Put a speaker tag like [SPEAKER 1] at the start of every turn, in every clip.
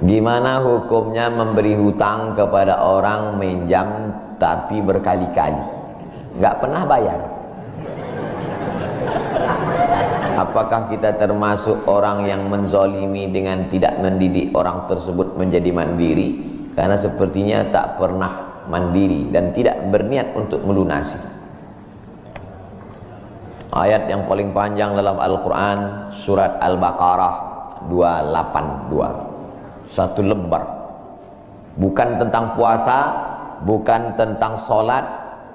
[SPEAKER 1] Gimana hukumnya memberi hutang kepada orang minjam tapi berkali-kali nggak pernah bayar? Apakah kita termasuk orang yang menzolimi dengan tidak mendidik orang tersebut menjadi mandiri? Karena sepertinya tak pernah mandiri dan tidak berniat untuk melunasi. Ayat yang paling panjang dalam Al-Quran, surat Al-Baqarah 282, satu lembar. Bukan tentang puasa, bukan tentang sholat,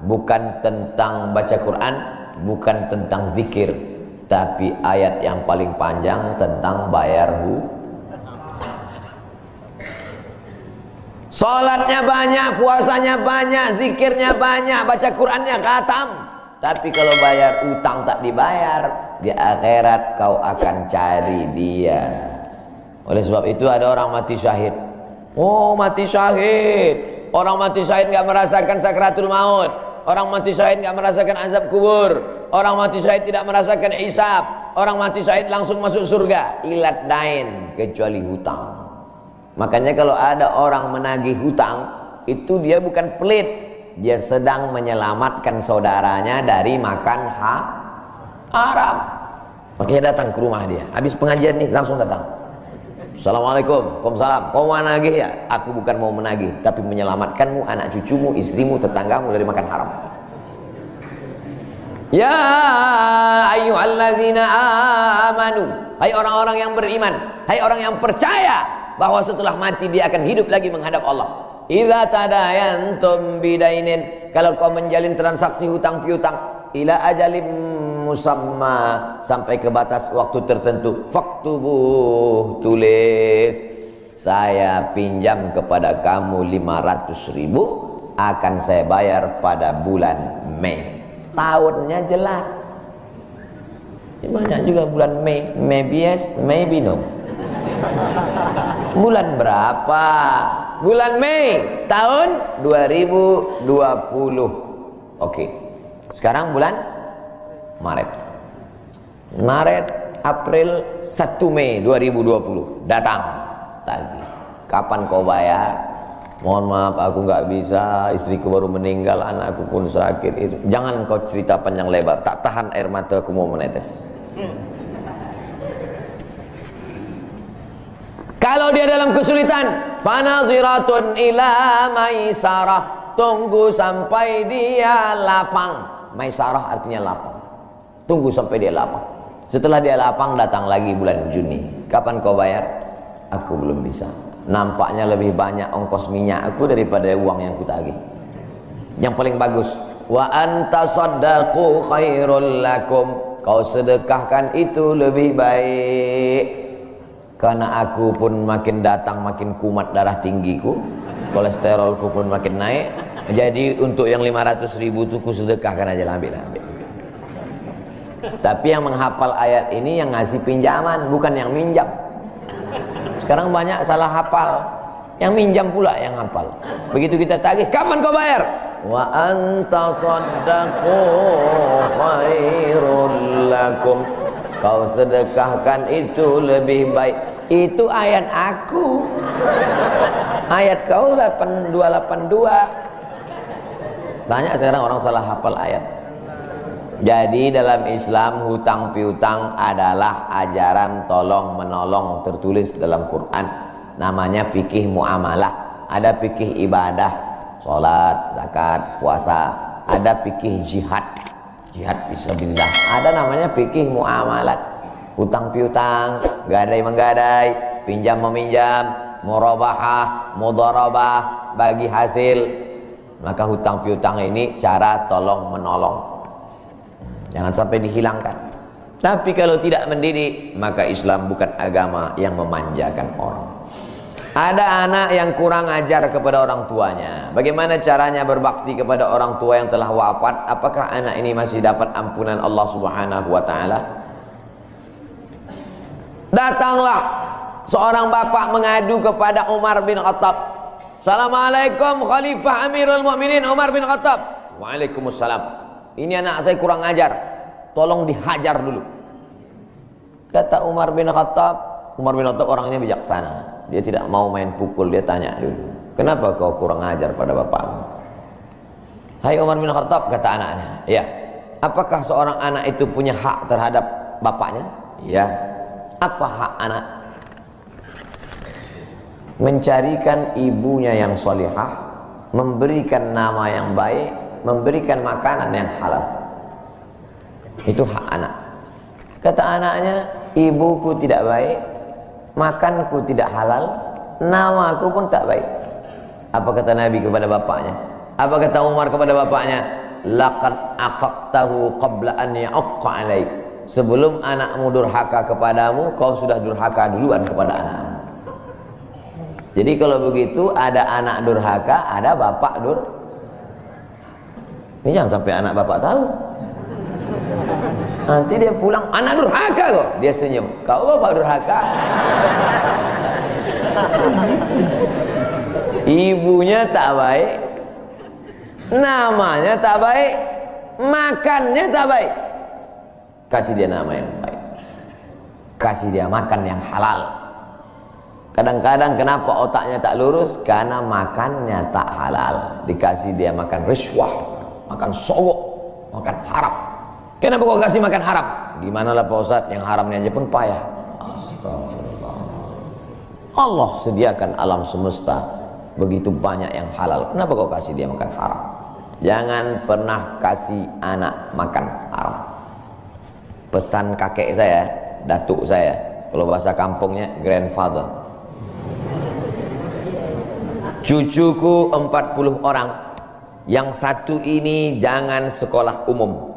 [SPEAKER 1] bukan tentang baca Quran, bukan tentang zikir, tapi ayat yang paling panjang tentang bayar hutang. Sholatnya banyak, puasanya banyak, zikirnya banyak, baca Qurannya khatam, tapi kalau bayar utang tak dibayar, di akhirat kau akan cari dia. Oleh sebab itu ada orang mati syahid. Oh, mati syahid. Orang mati syahid nggak merasakan sakratul maut. Orang mati syahid nggak merasakan azab kubur. Orang mati syahid tidak merasakan hisab. Orang mati syahid langsung masuk surga. Ilat dain, kecuali hutang. Makanya kalau ada orang menagih hutang, itu dia bukan pelit, dia sedang menyelamatkan saudaranya dari makan haram. Makanya datang ke rumah dia. Habis pengajian nih langsung datang. Assalamualaikum, waalaikumsalam. Kau mau menagih ya? Aku bukan mau menagih, tapi menyelamatkanmu, anak cucumu, istrimu, tetanggamu dari makan haram. Ya ayyuhalladzina amanu, hai orang-orang yang beriman, hai orang yang percaya bahwa setelah mati dia akan hidup lagi menghadap Allah. Idza tadayantum bidainin, kalau kau menjalin transaksi hutang piutang, ila ajalim musamma, sampai ke batas waktu tertentu, faktubuh, tulis, saya pinjam kepada kamu 500.000, akan saya bayar pada bulan Mei. Tahunnya jelas. Banyak juga bulan Mei, maybe yes, maybe no. Bulan berapa? Bulan Mei tahun 2020. Oke. Sekarang bulan Maret. April 1 Mei 2020 datang tagih. Kapan kau bayar? Mohon maaf aku nggak bisa, istriku baru meninggal, anakku pun sakit. Itu jangan kau cerita panjang lebar, tak tahan air mata aku mau menetes. Kalau dia dalam kesulitan, fanaziratun ila maisarah, tunggu sampai dia lapang. Maisarah artinya lapang. Tunggu sampai dia lapang. Setelah dia lapang, datang lagi bulan Juni. Kapan kau bayar? Aku belum bisa. Nampaknya lebih banyak ongkos minyak aku daripada uang yang kutagih. Yang paling bagus, wa antasaddaqu khairul lakum, kau sedekahkan itu lebih baik. Karena aku pun makin datang makin kumat darah tinggiku, kolesterolku pun makin naik. Jadi untuk yang 500.000 itu ku sedekahkan aja lah, ambil. Tapi yang menghafal ayat ini yang ngasih pinjaman, bukan yang minjam. Sekarang banyak salah hafal, yang minjam pula yang hafal. Begitu kita tagih, kapan kau bayar? Wa anta saddaqu khairul lakum, kau sedekahkan itu lebih baik. Itu ayat aku. Ayat kau 8282. Banyak sekarang orang salah hafal ayat. Jadi dalam Islam hutang piutang adalah ajaran tolong menolong tertulis dalam Quran. Namanya fikih muamalah. Ada fikih ibadah, sholat, zakat, puasa. Ada fikih jihad, jihad fisabilillah. Ada namanya fikih muamalat. Hutang piutang, gadai menggadai, pinjam meminjam, murabahah, mudharabah, bagi hasil. Maka hutang piutang ini cara tolong menolong. Jangan sampai dihilangkan. Tapi kalau tidak mendidik, maka Islam bukan agama yang memanjakan orang. Ada anak yang kurang ajar kepada orang tuanya. Bagaimana caranya berbakti kepada orang tua yang telah wafat? Apakah anak ini masih dapat ampunan Allah Subhanahu wa ta'ala? Datanglah seorang bapak mengadu kepada Umar bin Khattab. Assalamualaikum Khalifah Amirul Mukminin Umar bin Khattab. Waalaikumsalam. Ini anak saya kurang ajar, tolong dihajar dulu. Kata Umar bin Khattab, Umar bin Khattab orangnya bijaksana, dia tidak mau main pukul. Dia tanya dulu, kenapa kau kurang ajar pada bapakmu? Hai Umar bin Khattab, kata anaknya, ya, apakah seorang anak itu punya hak terhadap bapaknya? Ya. Apa hak anak? Mencarikan ibunya yang solihah, memberikan nama yang baik, memberikan makanan yang halal. Itu hak anak. Kata anaknya, ibuku tidak baik, makanku tidak halal, namaku pun tak baik. Apa kata Nabi kepada bapaknya? Apa kata Umar kepada bapaknya? Laqad aqaqtahu qabla an ya'aqqa alaik. Sebelum anakmu durhaka kepadamu, kau sudah durhaka duluan kepada anakmu. Jadi kalau begitu, ada anak durhaka, ada bapak Ini jangan sampai anak bapak tahu. Nanti dia pulang, anak durhaka kok. Dia senyum, kau bapak durhaka. Ibunya tak baik, namanya tak baik, makannya tak baik. Kasih dia nama yang baik, kasih dia makan yang halal. Kadang-kadang kenapa otaknya tak lurus? Karena makannya tak halal. Dikasih dia makan riswah, makan sogok, makan haram. Kenapa kau kasih makan haram? Gimana lah Pak Ustadz, yang haramnya aja pun payah. Astagfirullah. Allah sediakan alam semesta begitu banyak yang halal. Kenapa kau kasih dia makan haram? Jangan pernah kasih anak makan haram. Pesan kakek saya, datuk saya, kalau bahasa kampungnya grandfather. Cucuku 40 orang, yang satu ini jangan sekolah umum.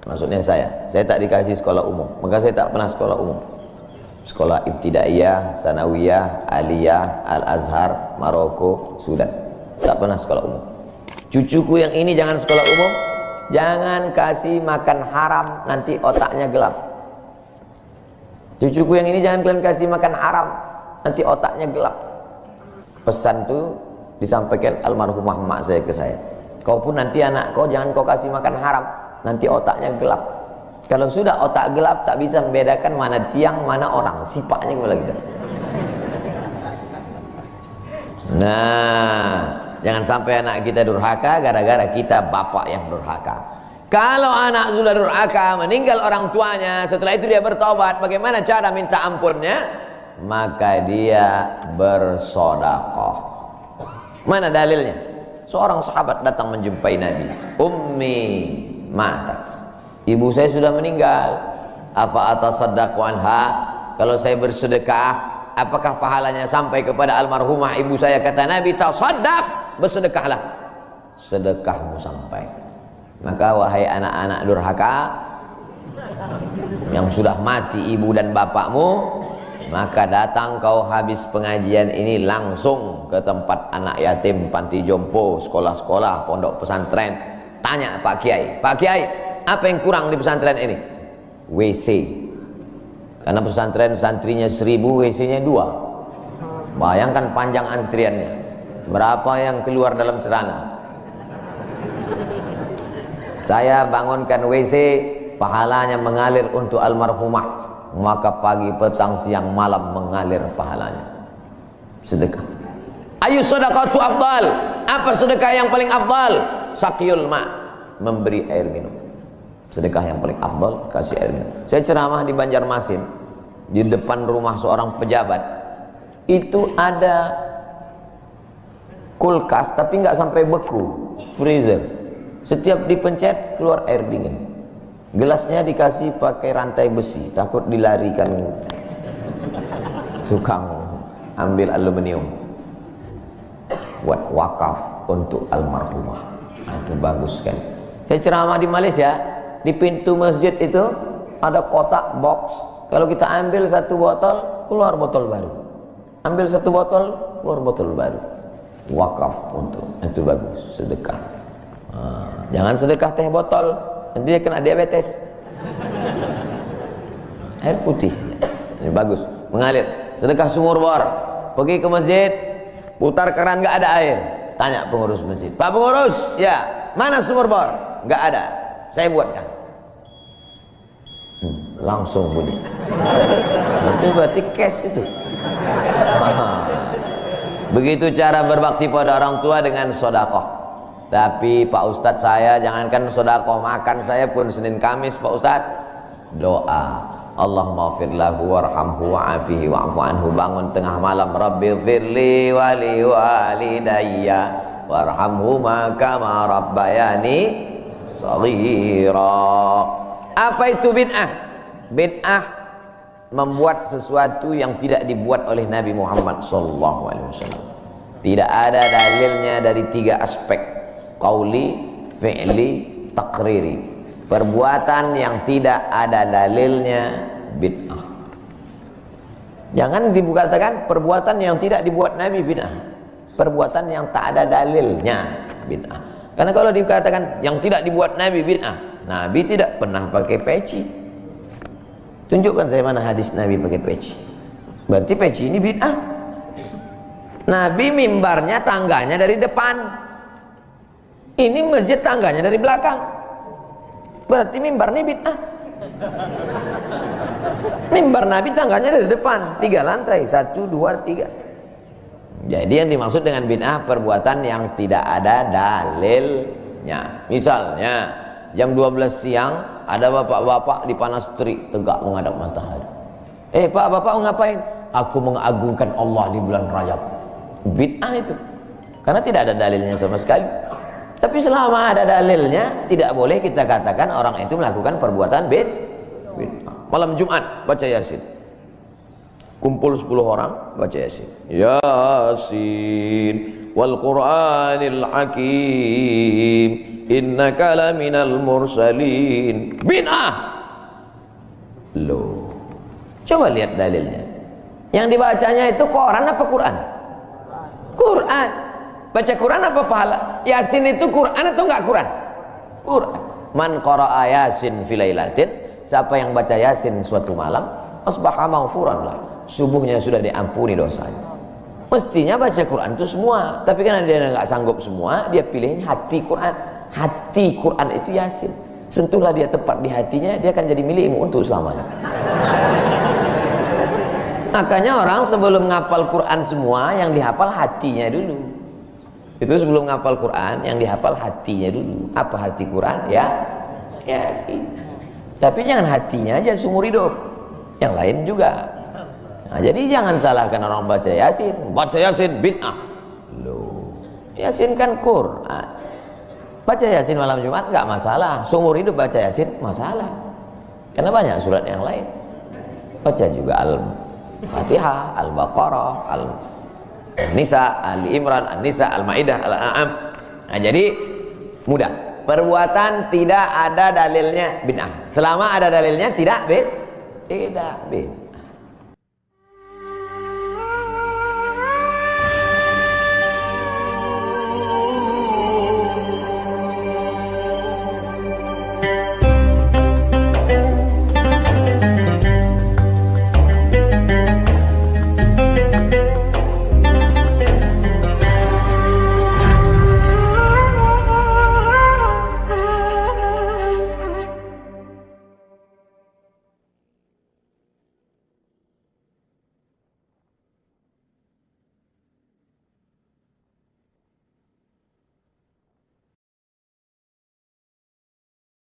[SPEAKER 1] Maksudnya saya tak dikasih sekolah umum, maka saya tak pernah sekolah umum. Sekolah ibtidaiyah, sanawiyah, aliyah, al-azhar, Maroko, Sudan. Tak pernah sekolah umum. Cucuku yang ini jangan sekolah umum, jangan kasih makan haram, nanti otaknya gelap. Cucuku yang ini jangan kalian kasih makan haram, nanti otaknya gelap. Pesan itu disampaikan almarhumah mak saya ke saya. Kau pun nanti anak kau jangan kau kasih makan haram, nanti otaknya gelap. Kalau sudah otak gelap, tak bisa membedakan mana tiang, mana orang. Sifatnya kepala kita. Nah, jangan sampai anak kita durhaka gara-gara kita bapak yang durhaka. Kalau anak sudah durhaka, meninggal orang tuanya, setelah itu dia bertobat, bagaimana cara minta ampunnya? Maka dia bersedekah. Mana dalilnya? Seorang sahabat datang menjumpai Nabi. Ummi matat, ibu saya sudah meninggal. Apa atasaddaqu anha? Kalau saya bersedekah, apakah pahalanya sampai kepada almarhumah ibu saya? Kata Nabi, tasaddaq, bersedekahlah, sedekahmu sampai. Maka wahai anak-anak durhaka yang sudah mati ibu dan bapakmu, maka datang kau habis pengajian ini langsung ke tempat anak yatim, panti jompo, sekolah-sekolah, pondok pesantren. Tanya Pak Kiai, Pak Kiai, apa yang kurang di pesantren ini? WC. Karena pesantren santrinya 1000, WC-nya 2. Bayangkan panjang antriannya. Berapa yang keluar dalam celana? Saya bangunkan WC, pahalanya mengalir untuk almarhumah. Maka pagi, petang, siang, malam mengalir pahalanya. Sedekah. Ayu sedekatu afdal. Apa sedekah yang paling afdal? Sakyul ma, memberi air minum. Sedekah yang paling afdal, kasih air minum. Saya ceramah di Banjarmasin, di depan rumah seorang pejabat. Itu ada kulkas tapi nggak sampai beku, freezer. Setiap dipencet keluar air dingin. Gelasnya dikasih pakai rantai besi, takut dilarikan tukang ambil aluminium. Buat wakaf untuk almarhumah. Nah, itu bagus kan. Saya ceramah di Malaysia, di pintu masjid itu ada kotak box. Kalau kita ambil satu botol, keluar botol baru. Ambil satu botol, keluar botol baru. Wakaf untuk, itu bagus, sedekah. Jangan sedekah teh botol, nanti dia kena diabetes. Air putih, ini bagus, mengalir. Sedekah sumur bor, pergi ke masjid, putar keran nggak ada air, tanya pengurus masjid, Pak pengurus, ya mana sumur bor? Nggak ada, saya buatkan. Langsung bunyi. Itu berarti cash itu. Begitu cara berbakti pada orang tua dengan sedekah. Tapi Pak Ustadz, saya jangankan sedekah, makan saya pun Senin Kamis Pak Ustadz doa, Allahumma fir lahu warhamhu wa'afihi wa'fu anhu. Bangun tengah malam, Rabbi firli wali walidayya warhamhuma kama rabbayani shaghira. Apa itu bid'ah? Bid'ah membuat sesuatu yang tidak dibuat oleh Nabi Muhammad SAW. Tidak ada dalilnya dari 3 aspek: qauli, fi'li, takriri. Perbuatan yang tidak ada dalilnya bid'ah. Jangan dikatakan perbuatan yang tidak dibuat Nabi bid'ah. Perbuatan yang tak ada dalilnya bid'ah. Karena kalau dikatakan yang tidak dibuat Nabi bid'ah, Nabi tidak pernah pakai peci. Tunjukkan saya mana hadis Nabi pakai peci. Berarti peci ini bid'ah. Nabi mimbarnya tangganya dari depan. Ini masjid tangganya dari belakang. Berarti mimbar ini bid'ah. Mimbar Nabi tangganya dari depan, 3 lantai, 1, 2, 3. Jadi yang dimaksud dengan bid'ah perbuatan yang tidak ada dalilnya. Misalnya jam 12 siang ada bapak-bapak di panas terik tegak menghadap matahari. Pak, bapak mau ngapain? Aku mengagungkan Allah di bulan Rajab. Bid'ah itu. Karena tidak ada dalilnya sama sekali. Tapi selama ada dalilnya, tidak boleh kita katakan orang itu melakukan perbuatan bid'ah. Malam Jumat baca Yasin. Kumpul 10 orang baca Yasin. Yasin wal Qur'anil Hakim, innaka laminal mursalin. Bid'ah. Loh, coba lihat dalilnya. Yang dibacanya itu Quran apa Quran? Quran. Baca Quran apa pahala? Yasin itu Quran atau enggak Quran? Quran. Man qara'a Yasin fi lailatin, siapa yang baca Yasin suatu malam, asbaha maghfuran lah, subuhnya sudah diampuni dosanya. Mestinya baca Quran itu semua, tapi karena dia enggak sanggup semua, dia pilih hati Quran. Hati Quran itu Yasin. Sentuhlah dia tepat di hatinya, dia akan jadi milikmu untuk selamanya. Makanya orang sebelum ngapal Quran semua, yang dihafal hatinya dulu. Itu sebelum ngapal Quran, yang dihafal hatinya dulu. Apa hati Quran? Ya Yasin. Tapi jangan hatinya aja seumur hidup, yang lain juga. Nah, jadi jangan salahkan orang baca Yasin. Baca Yasin bid'ah. Loh, Yasin kan Quran. Baca Yasin malam Jumat nggak masalah. Seumur hidup baca Yasin masalah. Karena banyak surat yang lain. Baca juga Al-Fatihah, Al-Baqarah, Al-Nisa, Ali Imran, An-Nisa, Al-Maidah, Al-An'am. Nah, jadi mudah. Perbuatan tidak ada dalilnya bid'ah. Selama ada dalilnya tidak bid'ah.